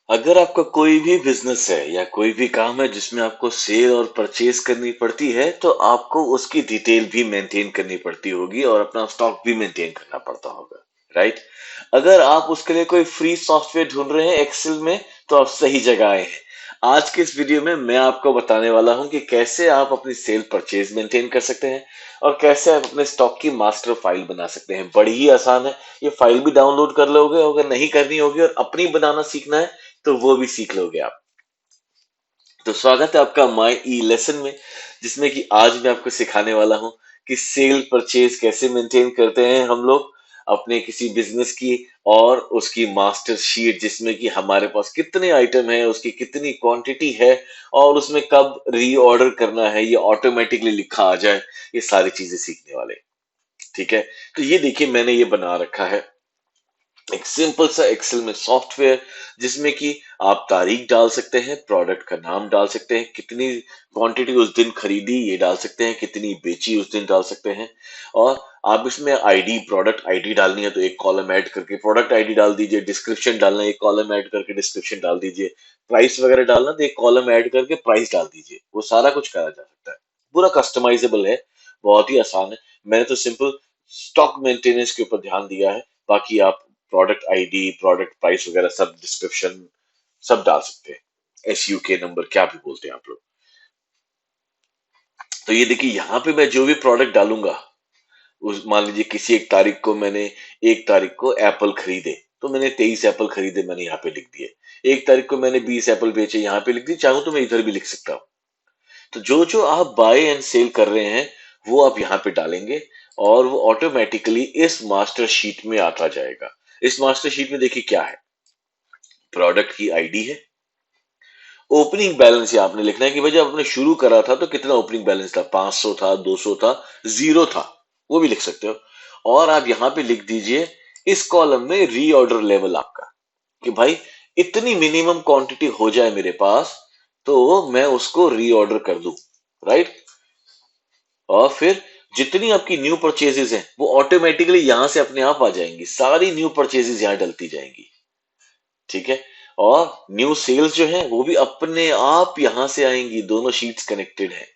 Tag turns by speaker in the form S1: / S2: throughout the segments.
S1: अगर आपका कोई भी बिजनेस है या कोई भी काम है जिसमें आपको सेल और परचेज करनी पड़ती है तो आपको उसकी डिटेल भी मेंटेन करनी पड़ती होगी और अपना स्टॉक भी मेंटेन करना पड़ता होगा, राइट। अगर आप उसके लिए कोई फ्री सॉफ्टवेयर ढूंढ रहे हैं एक्सेल में तो आप सही जगह आए हैं। आज के इस वीडियो में मैं आपको बताने वाला हूं कि कैसे आप अपनी सेल परचेज मेंटेन कर सकते हैं और कैसे आप अपने स्टॉक की मास्टर फाइल बना सकते हैं। बड़ी ही आसान है। ये फाइल भी डाउनलोड कर लोगे, अगर नहीं करनी होगी और अपनी बनाना सीखना है तो वो भी सीख लोगे आप। तो स्वागत है आपका माई ई लेसन में, जिसमें कि आज मैं आपको सिखाने वाला हूं कि सेल परचेज कैसे मेंटेन करते हैं हम लोग अपने किसी बिजनेस की, और उसकी मास्टर शीट जिसमें कि हमारे पास कितने आइटम है, उसकी कितनी क्वांटिटी है और उसमें कब रीऑर्डर करना है, ये ऑटोमेटिकली लिखा आ जाए। ये सारी चीजें सीखने वाले, ठीक है। तो ये देखिए, मैंने ये बना रखा है एक सिंपल सा एक्सेल में सॉफ्टवेयर, जिसमें कि आप तारीख डाल सकते हैं, प्रोडक्ट का नाम डाल सकते हैं, कितनी क्वांटिटी उस दिन खरीदी ये डाल सकते हैं, कितनी बेची उस दिन डाल सकते हैं। और आप इसमें आईडी, प्रोडक्ट आईडी डालनी है तो एक कॉलम ऐड करके प्रोडक्ट आईडी डाल दीजिए, डिस्क्रिप्शन डालना है एक कॉलम ऐड करके डिस्क्रिप्शन डाल दीजिए, प्राइस वगैरह डालना तो एक कॉलम ऐड करके प्राइस डाल दीजिए। वो सारा कुछ करा जा सकता है, पूरा कस्टमाइजेबल है, बहुत ही आसान है। मैंने तो सिंपल स्टॉक मेंटेनेंस के ऊपर ध्यान दिया है, बाकी आप प्रोडक्ट आईडी, प्रोडक्ट प्राइस वगैरह सब, डिस्क्रिप्शन सब डाल सकते हैं। एसयू के नंबर क्या भी बोलते हैं आप लोग। तो ये देखिए, यहाँ पे मैं जो भी प्रोडक्ट डालूंगा, उस मान लीजिए किसी एक तारीख को मैंने, एक तारीख को एप्पल खरीदे तो मैंने 23 एप्पल खरीदे, मैंने यहाँ पे लिख दिए। एक तारीख को मैंने 20 एप्पल बेचे, यहाँ पे लिख दिए। चाहूँ तो मैं इधर भी लिख सकता हूँ। तो जो जो आप बाय एंड सेल कर रहे हैं वो आप यहाँ पे डालेंगे और वो ऑटोमेटिकली इस मास्टर शीट में आता जाएगा। इस मास्टर शीट में देखिए क्या है, प्रोडक्ट की आईडी है, ओपनिंग बैलेंस ये आपने लिखना है कि भाई जब आपने शुरू करा था तो कितना ओपनिंग बैलेंस था, 500 था, 200 था, जीरो था, वो भी लिख सकते हो। और आप यहाँ पे लिख दीजिए इस कॉलम में रीऑर्डर लेवल आपका, कि भाई इतनी मिनिमम क्वांटिटी हो जाए मेरे पास तो मैं उसको रीऑर्डर कर दूं, राइट। और फिर जितनी आपकी न्यू परचेजेस हैं वो ऑटोमेटिकली यहां से अपने आप आ जाएंगी, सारी न्यू परचेजेस यहां डलती जाएंगी, ठीक है। और न्यू सेल्स जो है वो भी अपने आप यहां से आएंगी, दोनों शीट्स कनेक्टेड है।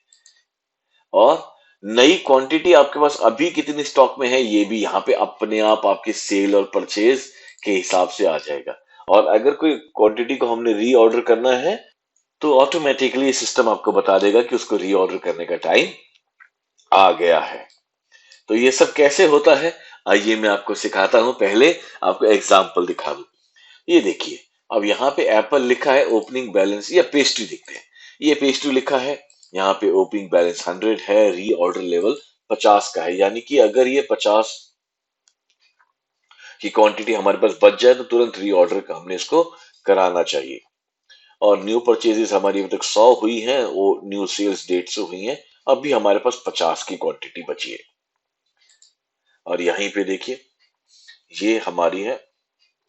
S1: और नई क्वांटिटी आपके पास अभी कितनी स्टॉक में है ये भी यहाँ पे अपने आप आपके सेल और परचेज के हिसाब से आ जाएगा। और अगर कोई क्वांटिटी को हमने रीऑर्डर करना है तो ऑटोमेटिकली सिस्टम आपको बता देगा कि उसको रीऑर्डर करने का टाइम आ गया है। तो ये सब कैसे होता है, आइए मैं आपको सिखाता हूं। पहले आपको एग्जाम्पल दिखा दूं। ये देखिए, अब यहाँ पे एप्पल लिखा है, ओपनिंग बैलेंस, या पेस्ट्री देखते हैं। ये पेस्ट्री लिखा है, यहाँ पे ओपनिंग बैलेंस 100 है, रीऑर्डर लेवल 50 का है, यानी कि अगर ये 50 की क्वांटिटी हमारे पास बच जाए तो तुरंत रीऑर्डर का हमने इसको कराना चाहिए। और न्यू परचेजेस हमारी अभी तक 100 हुई है, वो न्यू सेल्स डेट से हुई है। अभी हमारे पास 50 की क्वांटिटी बची है। और यहीं पे देखिए, ये हमारी है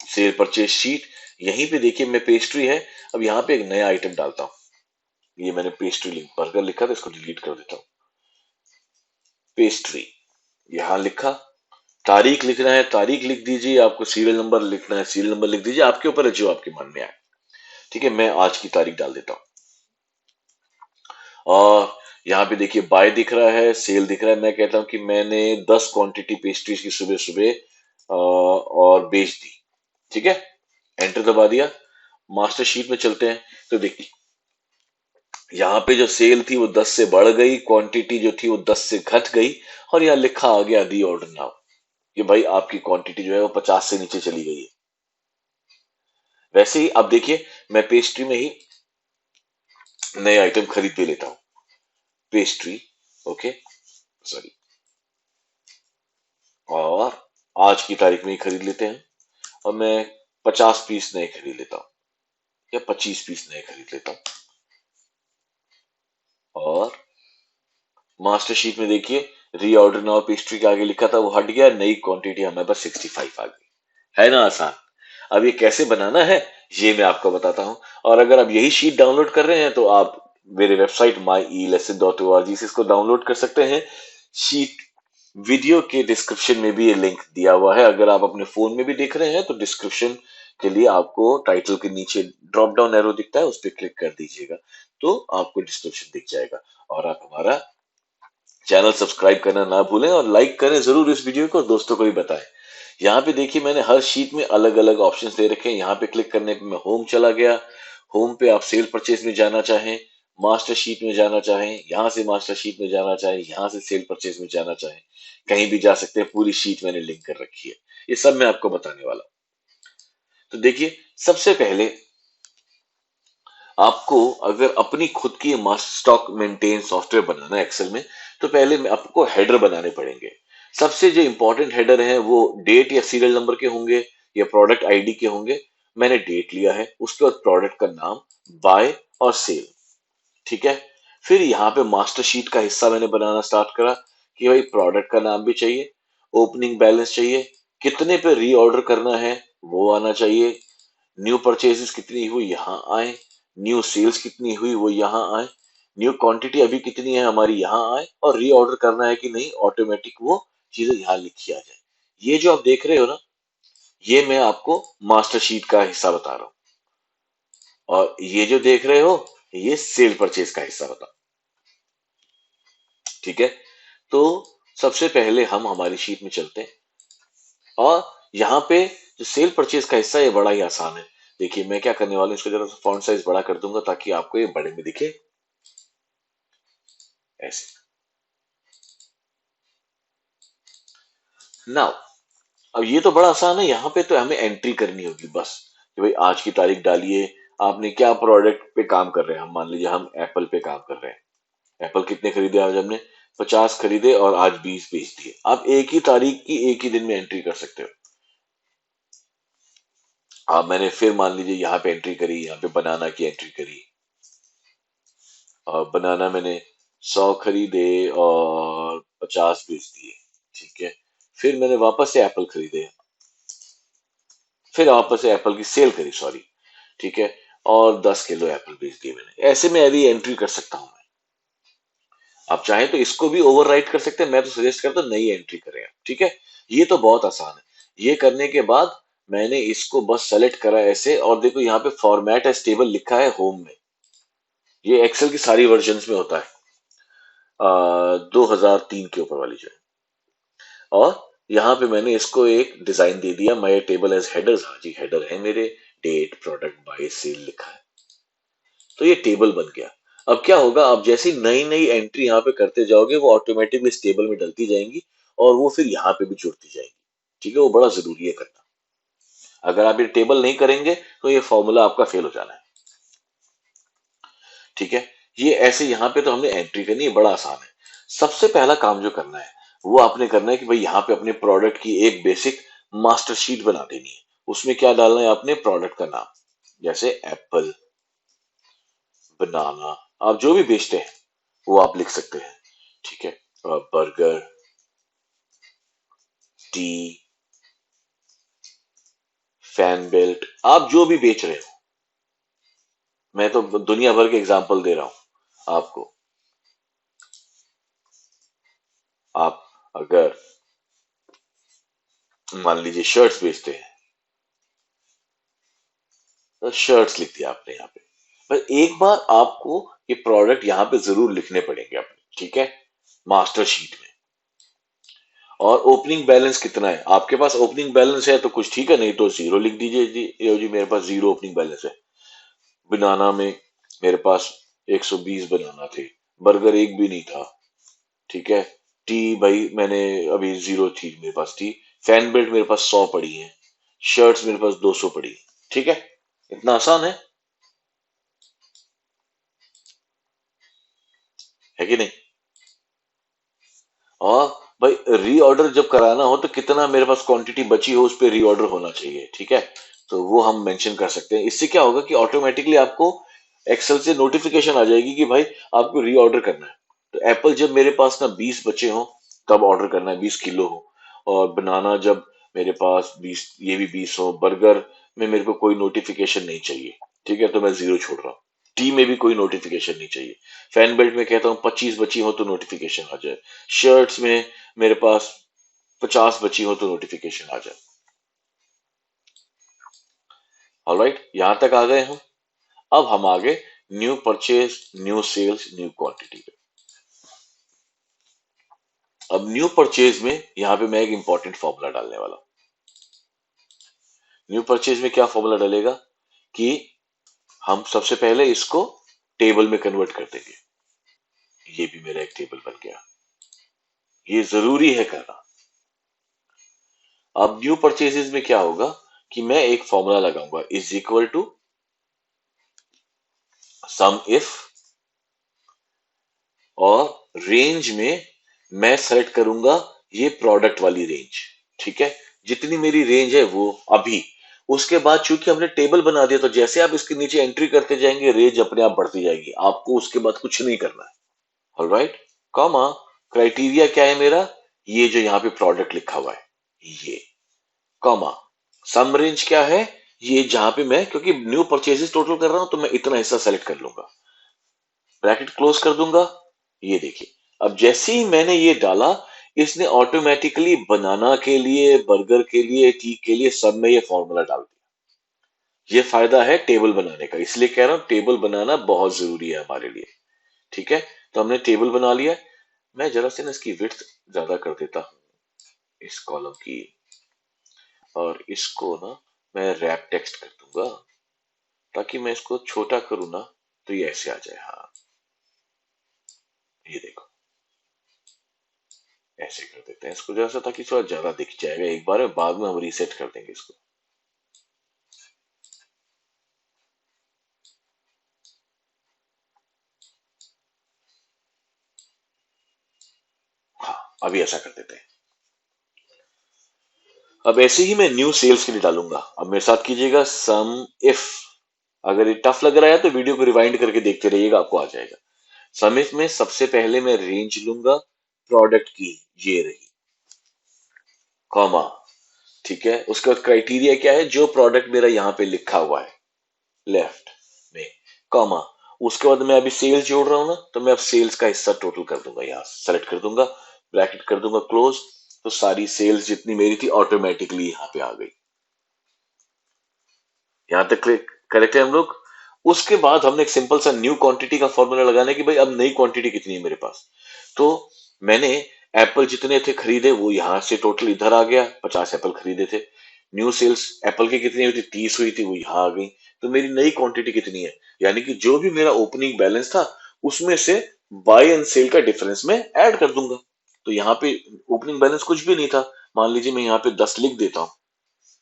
S1: सेल परचेज शीट। यहीं पे देखिए मैं पेस्ट्री है, अब यहाँ पे एक नया आइटम डालता हूँ। ये मैंने पेस्ट्री लिख बर्गर लिखा था, इसको डिलीट कर देता हूँ। पेस्ट्री यहाँ लिखा, तारीख लिखना है तारीख लिख दीजिए, आपको सीरियल नंबर लिखना है सीरियल नंबर लिख दीजिए, आपके ऊपर है जो आपके मन में आए। ठीक है, मैं आज की तारीख डाल देता हूँ। और यहाँ पे देखिए बाय दिख रहा है, सेल दिख रहा है। मैं कहता हूँ कि मैंने 10 क्वांटिटी पेस्ट्रीज की सुबह सुबह और बेच दी। ठीक है, एंटर दबा दिया। मास्टर शीट में चलते हैं तो देखिए, यहाँ पे जो सेल थी वो 10 से बढ़ गई, क्वांटिटी जो थी वो 10 से घट गई, और यहाँ लिखा आ गया री ऑर्डर नाउ, कि भाई आपकी क्वांटिटी जो है वो 50 से नीचे चली गई है। वैसे ही अब देखिए, मैं पेस्ट्री में ही नए आइटम खरीद भी लेता हूँ। पेस्ट्री, ओके, सॉरी, और आज की तारीख में ही खरीद लेते हैं। और मैं 50 पीस नए खरीद लेता हूँ, या 25 पीस नए खरीद लेता हूँ। और मास्टर शीट में देखिए, री ऑर्डर नाउ पेस्ट्री के आगे लिखा था वो हट गया, नई क्वांटिटी हमारे पास 65 आ गई। है ना आसान। अब ये कैसे बनाना है ये मैं आपको बताता हूँ। और अगर आप यही शीट डाउनलोड कर रहे हैं तो आप मेरे वेबसाइट myelesson.org से इसको डाउनलोड कर सकते हैं। शीट वीडियो के डिस्क्रिप्शन में भी ये लिंक दिया हुआ है। अगर आप अपने फोन में भी देख रहे हैं तो डिस्क्रिप्शन के लिए आपको टाइटल के नीचे ड्रॉप डाउन एरो दिखता है, उस पर क्लिक कर दीजिएगा तो आपको डिस्क्रिप्शन दिख जाएगा। और आप हमारा चैनल सब्सक्राइब करना ना भूलें और लाइक करें जरूर इस वीडियो को और दोस्तों को भी बताएं। यहाँ पे देखिए मैंने हर शीट में अलग अलग ऑप्शंस दे रखे हैं। यहाँ पे क्लिक करने पे मैं होम चला गया। होम पे आप सेल परचेज में जाना चाहें, मास्टर शीट में जाना चाहें, यहाँ से मास्टर शीट में जाना चाहें, यहाँ से सेल परचेज में जाना चाहें, कहीं भी जा सकते हैं। पूरी शीट मैंने लिंक कर रखी है, ये सब मैं आपको बताने वाला हूँ। तो देखिए सबसे पहले आपको अगर अपनी खुद की मास्टर स्टॉक मेंटेन सॉफ्टवेयर बनाना है एक्सेल में, तो पहले में आपको हेडर बनाने पड़ेंगे। सबसे जो इंपॉर्टेंट हेडर है वो डेट या सीरियल नंबर के होंगे या प्रोडक्ट आईडी के होंगे। मैंने डेट लिया है, उसके बाद प्रोडक्ट का नाम, बाय और सेल। ठीक है। फिर यहाँ पे मास्टर शीट का हिस्सा मैंने बनाना स्टार्ट करा कि भाई प्रोडक्ट का नाम भी चाहिए, ओपनिंग बैलेंस चाहिए, कितने पे रीऑर्डर करना है वो आना चाहिए, न्यू परचेजेस कितनी हुई यहाँ आए, न्यू सेल्स कितनी हुई वो यहाँ आए, न्यू क्वांटिटी अभी कितनी है हमारी यहाँ आए, और रीऑर्डर करना है कि नहीं ऑटोमेटिक वो चीजें यहाँ लिखी आ जाए। ये जो आप देख रहे हो ना, ये मैं आपको मास्टर शीट का हिस्सा बता रहा हूँ। और ये जो देख रहे हो ये सेल परचेज का हिस्सा बता। ठीक है। तो सबसे पहले हम हमारी शीट में चलते हैं और यहाँ पे जो सेल परचेज का हिस्सा है ये बड़ा ही आसान है। देखिए मैं क्या करने वाला हूँ, इसको जरा फॉन्ट साइज बड़ा कर दूंगा ताकि आपको ये बड़े में दिखे ऐसे। नाउ अब ये तो बड़ा आसान है। यहाँ पे तो हमें एंट्री करनी होगी बस कि भाई आज की तारीख डालिए, आपने क्या प्रोडक्ट पे काम कर रहे हैं। हम मान लीजिए हम एप्पल पे काम कर रहे हैं। एप्पल कितने खरीदे आज हमने, 50 खरीदे और आज 20 बेच दिए। आप एक ही तारीख की एक ही दिन में एंट्री कर सकते हो। अब मैंने फिर मान लीजिए यहाँ पे एंट्री करी, यहाँ पे बनाना की एंट्री करी और बनाना मैंने 100 खरीदे और 50 बेच दिए। ठीक है। फिर मैंने वापस से एप्पल खरीदे, फिर वापस से एप्पल की सेल करी, सॉरी। ठीक है। और 10 किलो एप्पल बेच दिए मैंने। ऐसे में यदि एंट्री कर सकता हूं मैं। आप चाहें तो इसको भी ओवरराइट कर सकते हैं, मैं तो सजेस्ट करता हूं नई एंट्री करें आप। ठीक है। ये तो बहुत आसान है। ये करने के बाद मैंने इसको बस सेलेक्ट करा ऐसे, और देखो यहाँ पे फॉर्मेट एज टेबल लिखा है होम में। ये एक्सेल की सारी वर्जन्स में होता है, 2003 के ऊपर वाली जो है। और यहाँ पे मैंने इसको एक डिजाइन दे दिया, माय टेबल एज हेडर्स। हाँ जी हेडर है मेरे, डेट प्रोडक्ट बाय सेल लिखा है। तो ये टेबल बन गया। अब क्या होगा, आप जैसी नई नई एंट्री यहाँ पे करते जाओगे वो ऑटोमेटिकली इस टेबल में डलती जाएंगी और वो फिर यहाँ पे भी जुड़ती जाएंगी। ठीक है। वो बड़ा जरूरी है करना। अगर आप ये टेबल नहीं करेंगे तो ये फॉर्मूला आपका फेल हो जाना है। ठीक है। ये ऐसे यहाँ पे तो हमने एंट्री करनी है, बड़ा आसान है। सबसे पहला काम जो करना है वो आपने करना है कि भाई यहाँ पे अपने प्रोडक्ट की एक बेसिक मास्टर शीट बना देनी है। उसमें क्या डालना है आपने, प्रोडक्ट का नाम, जैसे एप्पल, बनाना, आप जो भी बेचते हैं वो आप लिख सकते हैं। ठीक है। बर्गर, टी, फैन बेल्ट, आप जो भी बेच रहे हो। मैं तो दुनिया भर के एग्जांपल दे रहा हूं आपको। आप अगर मान लीजिए शर्ट्स बेचते हैं तो शर्ट्स लिख दिया आपने यहाँ पे। पर एक बार आपको ये प्रोडक्ट यहाँ पे जरूर लिखने पड़ेंगे अपने। ठीक है। मास्टर शीट में। और ओपनिंग बैलेंस कितना है आपके पास, ओपनिंग बैलेंस है तो कुछ ठीक है, नहीं तो जीरो लिख दीजिए जी, ये जी मेरे पास जीरो ओपनिंग बैलेंस है। बनाना में मेरे पास 120 बनाना थे, बर्गर एक भी नहीं था। ठीक है। टी भाई मैंने अभी जीरो थी मेरे पास टी। फैन बेल्ट मेरे पास 100 पड़ी है। शर्ट्स मेरे पास 200 पड़ी है। ठीक है। इतना आसान है कि नहीं। और भाई रीऑर्डर जब कराना हो तो कितना मेरे पास क्वांटिटी बची हो उस पर रीऑर्डर होना चाहिए। ठीक है। तो वो हम मेंशन कर सकते हैं। इससे क्या होगा कि ऑटोमेटिकली आपको एक्सेल से नोटिफिकेशन आ जाएगी कि भाई आपको रीऑर्डर करना है। तो एप्पल जब मेरे पास ना 20 बचे हो तब ऑर्डर करना है, 20 किलो हो। और बनाना जब मेरे पास 20, ये भी 20 हो। बर्गर में मेरे को कोई नोटिफिकेशन नहीं चाहिए। ठीक है। तो मैं जीरो छोड़ रहा हूँ। टी में भी कोई नोटिफिकेशन नहीं चाहिए। फैन बेल्ट में कहता हूँ 25 बची हो तो नोटिफिकेशन आ जाए। शर्ट्स में मेरे पास 50 बची हो तो नोटिफिकेशन आ जाए। ऑलराइट, यहां तक आ गए हम। अब हम आगे new purchase, new sales, new quantity. अब न्यू परचेज में यहां पे मैं एक इंपॉर्टेंट फॉर्मूला डालने वाला हूं। न्यू परचेज में क्या फॉर्मूला डालेगा कि हम सबसे पहले इसको टेबल में कन्वर्ट कर देंगे। ये भी मेरा एक टेबल बन गया, ये जरूरी है करना। अब न्यू परचेजेस में क्या होगा कि मैं एक फॉर्मूला लगाऊंगा, is equal to sum if, और रेंज में मैं सेलेक्ट करूंगा ये प्रोडक्ट वाली रेंज। ठीक है, जितनी मेरी रेंज है वो अभी, उसके बाद चूंकि हमने टेबल बना दिया तो जैसे आप इसके नीचे एंट्री करते जाएंगे रेंज अपने आप बढ़ती जाएगी, आपको उसके बाद कुछ नहीं करना है। ऑलराइट, कॉमा, क्राइटेरिया क्या है मेरा, ये जो यहाँ पे प्रोडक्ट लिखा हुआ है ये, कॉमा, सम रेंज क्या है, ये जहां पे मैं, क्योंकि न्यू परचेजेस टोटल कर रहा हूं तो मैं इतना हिस्सा सेलेक्ट कर लूंगा, ब्रैकेट क्लोज कर दूंगा। ये देखिए, अब जैसे ही मैंने ये डाला, इसने ऑटोमेटिकली बनाना के लिए, बर्गर के लिए, टी के लिए, सब में ये फॉर्मूला डाल दिया। ये फायदा है टेबल बनाने का, इसलिए कह रहा हूं टेबल बनाना बहुत जरूरी है हमारे लिए। ठीक है, तो हमने टेबल बना लिया। मैं जरा से ना इसकी विड्थ ज्यादा कर देता हूं इस कॉलम की, और इसको ना मैं रैप टेक्स्ट कर दूंगा, ताकि मैं इसको छोटा करूँ ना तो ये ऐसे आ जाए। हाँ, ये देखो, ऐसे कर देते हैं इसको जरा सा, ताकि थोड़ा ज्यादा दिख जाएगा एक बार में, बाद में हम रीसेट कर देंगे इसको। हाँ, अभी ऐसा कर देते हैं। अब ऐसे ही मैं न्यू सेल्स के लिए डालूंगा। अब मेरे साथ कीजिएगा सम इफ, अगर ये टफ लग रहा है तो वीडियो को रिवाइंड करके देखते रहिएगा, आपको आ जाएगा। सम इफ में सबसे पहले मैं रेंज लूंगा प्रोडक्ट की, ये रही, कॉमा, ठीक है, उसके बाद क्राइटेरिया क्या है, जो प्रोडक्ट मेरा यहाँ पे लिखा हुआ है लेफ्ट में, कॉमा, उसके बाद मैं अभी सेल्स जोड़ रहा हूं ना, तो मैं अब सेल्स का हिस्सा टोटल कर दूंगा, यहां सेलेक्ट कर दूंगा, ब्रैकेट कर दूंगा क्लोज, तो सारी सेल्स जितनी मेरी थी ऑटोमेटिकली यहां पे आ गई। यहां तक करेक्ट है हम लोग। उसके बाद हमने एक सिंपल सा न्यू क्वांटिटी का फॉर्मूला लगाना है कि भाई अब नई क्वांटिटी कितनी है मेरे पास। तो मैंने एप्पल जितने थे खरीदे वो यहां से टोटल इधर आ गया, 50 एप्पल खरीदे थे। न्यू सेल्स एप्पल की कितनी हुई थी, 30 हुई थी, वो यहां आ गई। तो मेरी नई क्वांटिटी कितनी है, यानी कि जो भी मेरा ओपनिंग बैलेंस था उसमें से बाय एंड सेल का डिफरेंस में ऐड कर दूंगा। तो यहाँ पे ओपनिंग बैलेंस कुछ भी नहीं था, मान लीजिए मैं यहाँ पे 10 लिख देता हूँ,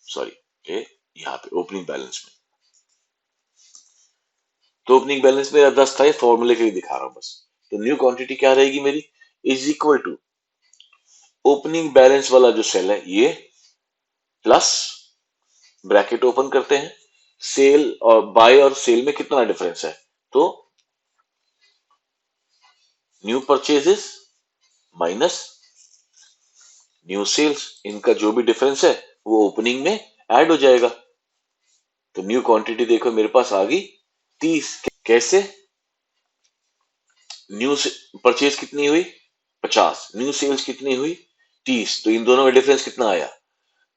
S1: सॉरी, ये यहाँ पे ओपनिंग बैलेंस में, तो ओपनिंग बैलेंस मेरा 10 था, ये फॉर्मूले के लिए दिखा रहा हूं बस। तो न्यू क्वांटिटी क्या रहेगी मेरी, is equal to opening balance वाला जो सेल है ये, प्लस, ब्रैकेट ओपन करते हैं, सेल और बाय और सेल में कितना डिफरेंस है, तो new purchases minus new sales, इनका जो भी डिफरेंस है वो ओपनिंग में ऐड हो जाएगा। तो न्यू क्वांटिटी देखो मेरे पास आ गई 30। कैसे, न्यू परचेज कितनी हुई 50, न्यू सेल्स कितनी हुई 30, तो इन दोनों में डिफरेंस कितना आया,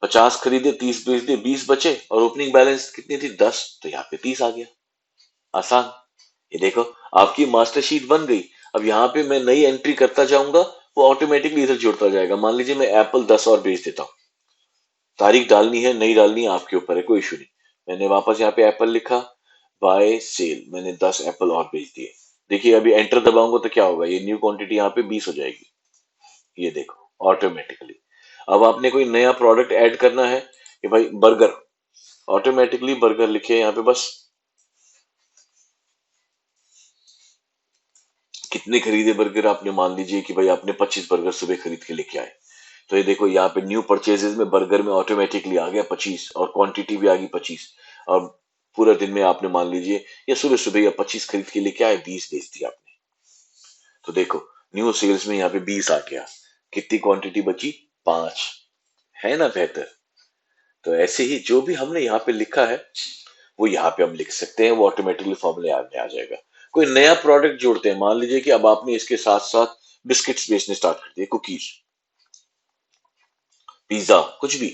S1: 50 खरीदे 30 बेच दिए 20 बचे, और ओपनिंग बैलेंस कितनी थी 10, तो यहाँ पे 30 आ गया। आसान। ये देखो, आपकी मास्टर शीट बन गई। अब यहाँ पे मैं नई एंट्री करता जाऊंगा, वो ऑटोमेटिकली इधर जुड़ता जाएगा। मान लीजिए मैं एप्पल 10 और बेच देता हूँ, तारीख डालनी है नहीं डालनी है आपके ऊपर है, कोई इशू नहीं। मैंने वापस यहाँ पे एप्पल लिखा, बाय सेल, मैंने 10 एप्पल और बेच दिए। देखिए अभी एंटर दबाऊंगा तो क्या होगा, ये न्यू क्वांटिटी यहाँ पे 20 हो जाएगी, ये देखो ऑटोमेटिकली। अब आपने कोई नया प्रोडक्ट ऐड करना है कि भाई बर्गर, ऑटोमेटिकली बर्गर लिखे यहाँ पे बस, कितने खरीदे बर्गर आपने, मान लीजिए कि भाई आपने 25 बर्गर सुबह खरीद के लेके आए, तो ये देखो यहाँ पे न्यू परचेजेस में बर्गर में ऑटोमेटिकली आ गया 25, और क्वांटिटी भी आ गई 25। और पूरे दिन में आपने मान लीजिए या सुबह सुबह या 25 खरीद के लेके आए, 20 बेच दिया आपने, तो देखो न्यू सेल्स में यहाँ पे 20 आ गया, कितनी क्वांटिटी बची, 5। है ना बेहतर। तो ऐसे ही जो भी हमने यहाँ पे लिखा है वो यहाँ पे हम लिख सकते हैं, वो ऑटोमेटिकली फॉर्मूले में आ जाएगा। कोई नया प्रोडक्ट जोड़ते हैं, मान लीजिए कि अब आपने इसके साथ साथ बिस्किट्स बेचने स्टार्ट कर दिए, कुकीज, पिज्जा, कुछ भी,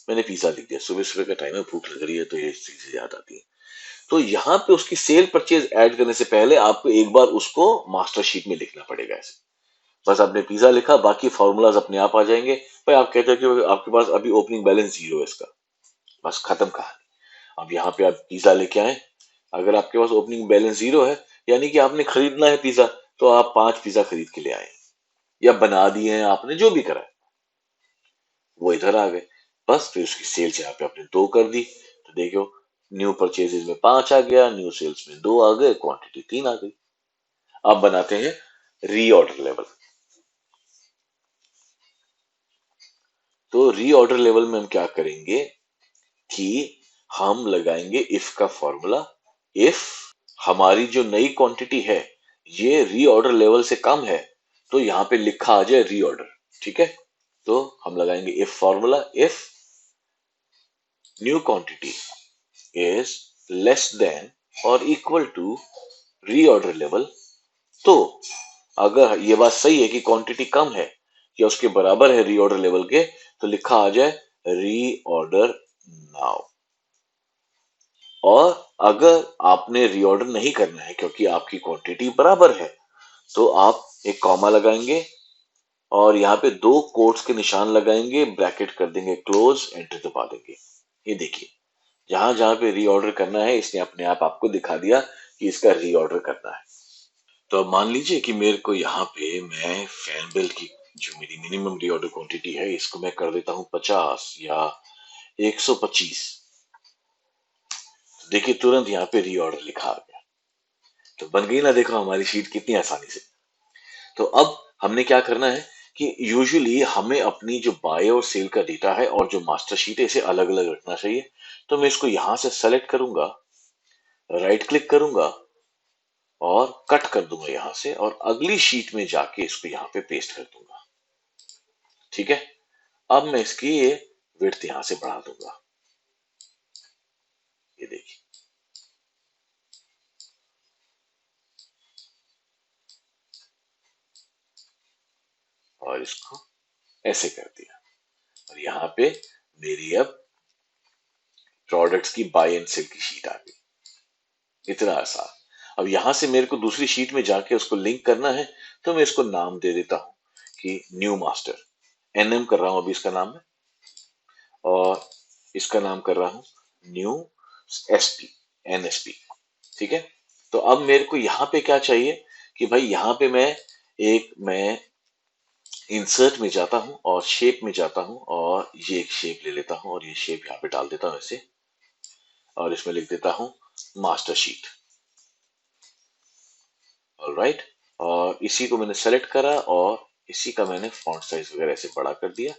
S1: मैंने पिज्जा लिख दिया। सुबह सुबह का टाइम है, भूख लग रही है, तो ये चीजें याद आती है। तो यहाँ पे उसकी सेल परचेज ऐड करने से पहले आपको एक बार उसको मास्टर शीट में लिखना पड़ेगा ऐसे। बस आपने पिज्जा लिखा, बाकी फॉर्मूलाज अपने आप आ जाएंगे। भाई आप कहते हो कि आपके पास अभी ओपनिंग बैलेंस 0 है इसका, बस खत्म कहानी। अब यहाँ पे आप पिज्जा लेके आए, अगर आपके पास ओपनिंग बैलेंस 0 है, यानी कि आपने खरीदना है पिज्जा, तो आप 5 पिज्जा खरीद के ले आए, या बना दिए हैं आपने, जो भी करा है, वो इधर आ गए। बस फिर उसकी सेल्स यहाँ पे आपने 2 कर दी, तो देखो न्यू परचेजेस में 5 आ गया, न्यू सेल्स में 2 आ गए, क्वांटिटी 3 आ गई। अब बनाते हैं रीऑर्डर लेवल। तो रीऑर्डर लेवल में हम क्या करेंगे कि हम लगाएंगे इफ का फॉर्मूला। इफ हमारी जो नई क्वांटिटी है ये रीऑर्डर लेवल से कम है, तो यहाँ पे लिखा आ जाए रीऑर्डर। ठीक है, तो हम लगाएंगे if formula. If new quantity is less than और इक्वल टू रीऑर्डर लेवल, तो अगर ये बात सही है कि क्वांटिटी कम है या उसके बराबर है रीऑर्डर लेवल के, तो लिखा आ जाए रीऑर्डर नाउ। और अगर आपने रीऑर्डर नहीं करना है क्योंकि आपकी क्वांटिटी बराबर है, तो आप एक कॉमा लगाएंगे और यहाँ पे 2 कोट्स के निशान लगाएंगे, ब्रैकेट कर देंगे क्लोज, एंटर दबा देंगे। ये देखिए, जहां जहां पे रीऑर्डर करना है इसने अपने आप आपको दिखा दिया कि इसका रीऑर्डर करना है। तो अब मान लीजिए कि मेरे को यहाँ पे मैं फैन बेल की जो मेरी मिनिमम रीऑर्डर क्वांटिटी है इसको मैं कर देता हूँ 50 या 125। तो देखिए तुरंत यहाँ पे रीऑर्डर लिखा आ गया। तो बन गई ना, देखो हमारी शीट कितनी आसानी से। तो अब हमने क्या करना है कि यूजुअली हमें अपनी जो बाय और सेल का डेटा है और जो मास्टर शीट है इसे अलग अलग रखना चाहिए। तो मैं इसको यहां से सेलेक्ट करूंगा, राइट क्लिक करूंगा और कट कर दूंगा यहां से, और अगली शीट में जाके इसको यहां पे पेस्ट कर दूंगा। ठीक है, अब मैं इसकी ये विड्थ यहां से बढ़ा दूंगा। ये देखिए, और इसको ऐसे कर दिया, और यहाँ पे मेरी अब प्रोडक्ट्स की बाय एंड सेल की शीट आ गई। इतना आसान। अब यहां से मेरे को दूसरी शीट में जाके उसको लिंक करना है, तो मैं इसको नाम दे देता हूं कि न्यू मास्टर। एनएम कर रहा हूं अभी इसका नाम है, और इसका नाम कर रहा हूं न्यू एसपी, एनएसपी। ठीक है, तो अब मेरे को यहाँ पे क्या चाहिए कि भाई यहाँ पे मैं इंसर्ट में जाता हूँ और शेप में जाता हूँ, और ये एक शेप ले लेता हूँ और ये शेप यहाँ पे डाल देता हूँ ऐसे, और इसमें लिख देता हूँ मास्टर शीट। ऑलराइट, और इसी को मैंने सेलेक्ट करा और इसी का मैंने फॉन्ट साइज वगैरह ऐसे बड़ा कर दिया,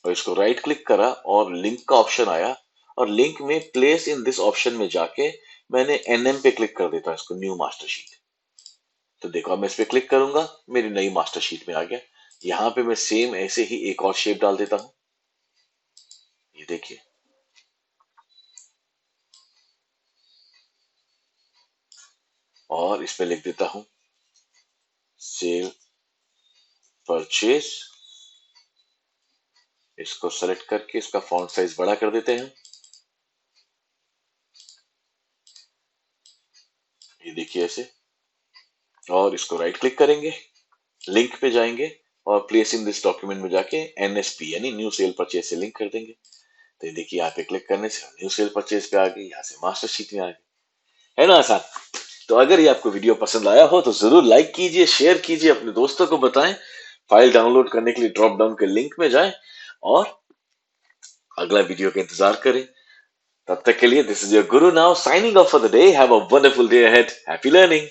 S1: और इसको राइट क्लिक करा और लिंक का ऑप्शन आया, और लिंक में प्लेस इन दिस ऑप्शन में जाके मैंने एनएम पे क्लिक कर देता हूं इसको, न्यू मास्टर शीट। तो देखो अब मैं इस पे क्लिक करूंगा, मेरी नई मास्टर शीट में आ गया। यहाँ पे मैं सेम ऐसे ही एक और शेप डाल देता हूं। ये देखिए, और इसमें लिख देता हूं सेल परचेज। इसको सेलेक्ट करके इसका फॉन्ट साइज बड़ा कर देते हैं। ये देखिए ऐसे, और इसको राइट क्लिक करेंगे, लिंक पे जाएंगे और प्लेस इन दिस डॉक्यूमेंट में जाके एनएसपी यानी न्यू सेल परचेज से लिंक कर देंगे। तो ये देखिए यहाँ पे क्लिक करने से न्यू सेल परचेज पे आ गई, यहाँ से मास्टर शीट में आ गई। है ना आसान। तो अगर ये आपको वीडियो पसंद आया हो तो जरूर लाइक कीजिए, शेयर कीजिए, अपने दोस्तों को बताएं। फाइल डाउनलोड करने के लिए ड्रॉप डाउन के लिंक में जाएं और अगला वीडियो का इंतजार करें। तब तक के लिए this is your Guru now signing off for the day. Have a wonderful day ahead. Happy learning.